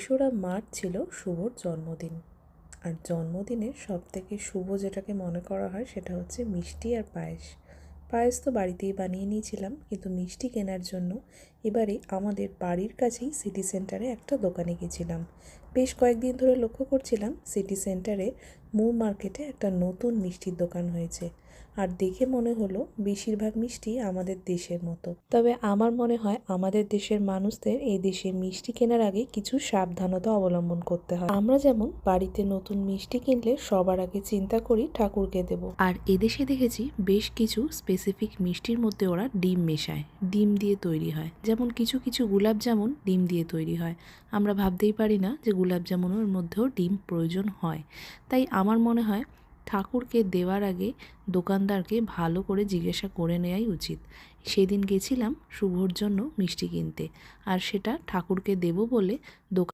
তেসরা মার্চ ছিল শুভর জন্মদিন। আর জন্মদিনের সবথেকে শুভ যেটাকে মনে করা হয় সেটা হচ্ছে মিষ্টি আর পায়েস। পায়েস তো বাড়িতেই বানিয়ে নিয়েছিলাম, কিন্তু মিষ্টি কেনার জন্য এবারে আমাদের বাড়ির কাছেই সিটি সেন্টারে একটা দোকানে গেছিলাম। বেশ কয়েকদিন ধরে লক্ষ্য করছিলাম সিটি সেন্টারে মূল মার্কেটে একটা নতুন মিষ্টির দোকান হয়েছে, আর দেখে মনে হলো বেশিরভাগ মিষ্টি আমাদের দেশের মতো। তবে আমার মনে হয় আমাদের দেশের মানুষদের এই দেশে মিষ্টি কেনার আগে কিছু সাবধানতা অবলম্বন করতে হয়। আমরা যেমন বাড়িতে নতুন মিষ্টি কিনলে সবার আগে চিন্তা করি ঠাকুরকে দেব, আর এদেশে দেখেছি বেশ কিছু স্পেসিফিক মিষ্টির মধ্যে ওরা ডিম মেশায়, ডিম দিয়ে তৈরি হয়। যেমন কিছু কিছু গুলাব জামুন ডিম দিয়ে তৈরি হয়। আমরা ভাবতেই পারি না যে গুলাব জামুনের মধ্যেও ডিম প্রয়োজন হয়। তাই আমার মনে হয় ঠাকুরকে দেওয়ার আগে দোকানদারকে ভালো করে জিজ্ঞাসা করে নেওয়াই উচিত। সেদিন গেছিলাম শুভর জন্য মিষ্টি কিনতে, আর সেটা ঠাকুরকে দেব বলে দোকান